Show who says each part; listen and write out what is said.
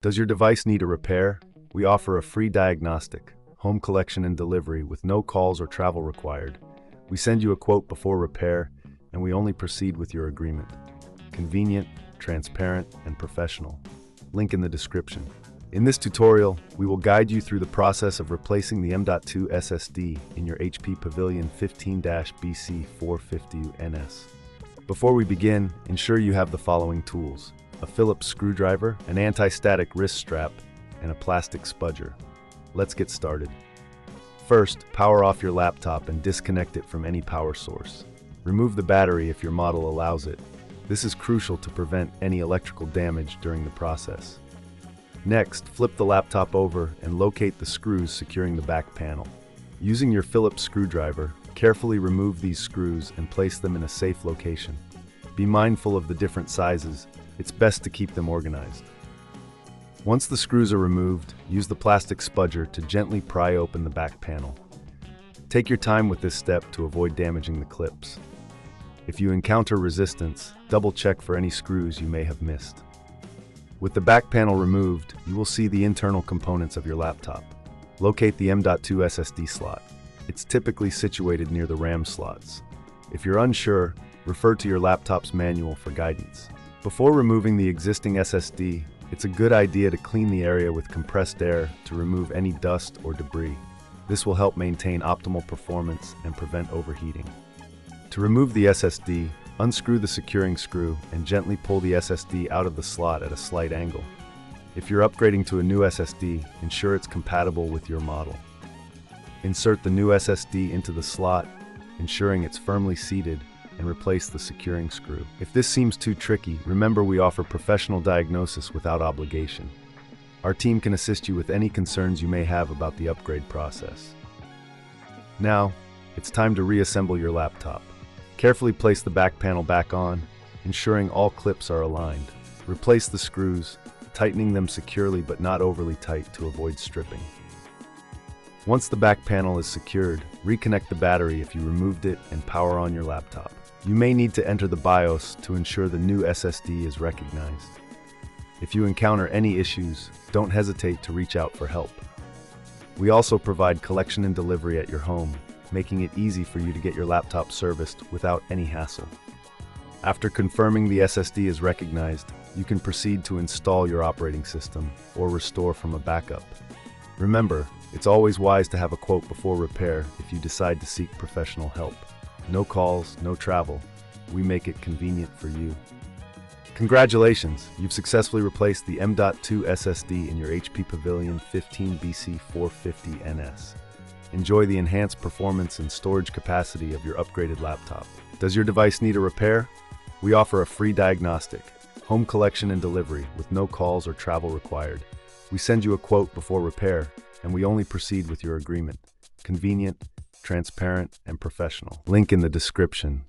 Speaker 1: Does your device need a repair? We offer a free diagnostic, home collection and delivery with no calls or travel required. We send you a quote before repair, and we only proceed with your agreement. Convenient, transparent, and professional. Link in the description. In this tutorial, we will guide you through the process of replacing the M.2 SSD in your HP Pavilion 15-BC450NS. Before we begin, ensure you have the following tools: a Phillips screwdriver, an anti-static wrist strap, and a plastic spudger. Let's get started. First, power off your laptop and disconnect it from any power source. Remove the battery if your model allows it. This is crucial to prevent any electrical damage during the process. Next, flip the laptop over and locate the screws securing the back panel. Using your Phillips screwdriver, carefully remove these screws and place them in a safe location. Be mindful of the different sizes. It's best to keep them organized. Once the screws are removed, use the plastic spudger to gently pry open the back panel. Take your time with this step to avoid damaging the clips. If you encounter resistance, double-check for any screws you may have missed. With the back panel removed, you will see the internal components of your laptop. Locate the M.2 SSD slot. It's typically situated near the RAM slots. If you're unsure, refer to your laptop's manual for guidance. Before removing the existing SSD, it's a good idea to clean the area with compressed air to remove any dust or debris. This will help maintain optimal performance and prevent overheating. To remove the SSD, unscrew the securing screw and gently pull the SSD out of the slot at a slight angle. If you're upgrading to a new SSD, ensure it's compatible with your model. Insert the new SSD into the slot, ensuring it's firmly seated, and replace the securing screw. If this seems too tricky, remember we offer professional diagnosis without obligation. Our team can assist you with any concerns you may have about the upgrade process. Now, it's time to reassemble your laptop. Carefully place the back panel back on, ensuring all clips are aligned. Replace the screws, tightening them securely but not overly tight to avoid stripping. Once the back panel is secured, reconnect the battery if you removed it and power on your laptop. You may need to enter the BIOS to ensure the new SSD is recognized. If you encounter any issues, don't hesitate to reach out for help. We also provide collection and delivery at your home, making it easy for you to get your laptop serviced without any hassle. After confirming the SSD is recognized, you can proceed to install your operating system or restore from a backup. Remember, it's always wise to have a quote before repair if you decide to seek professional help. No calls, no travel. We make it convenient for you. Congratulations! You've successfully replaced the M.2 SSD in your HP Pavilion 15-BC450NS. Enjoy the enhanced performance and storage capacity of your upgraded laptop. Does your device need a repair? We offer a free diagnostic, home collection and delivery with no calls or travel required. We send you a quote before repair, and we only proceed with your agreement. Convenient, transparent, and professional. Link in the description.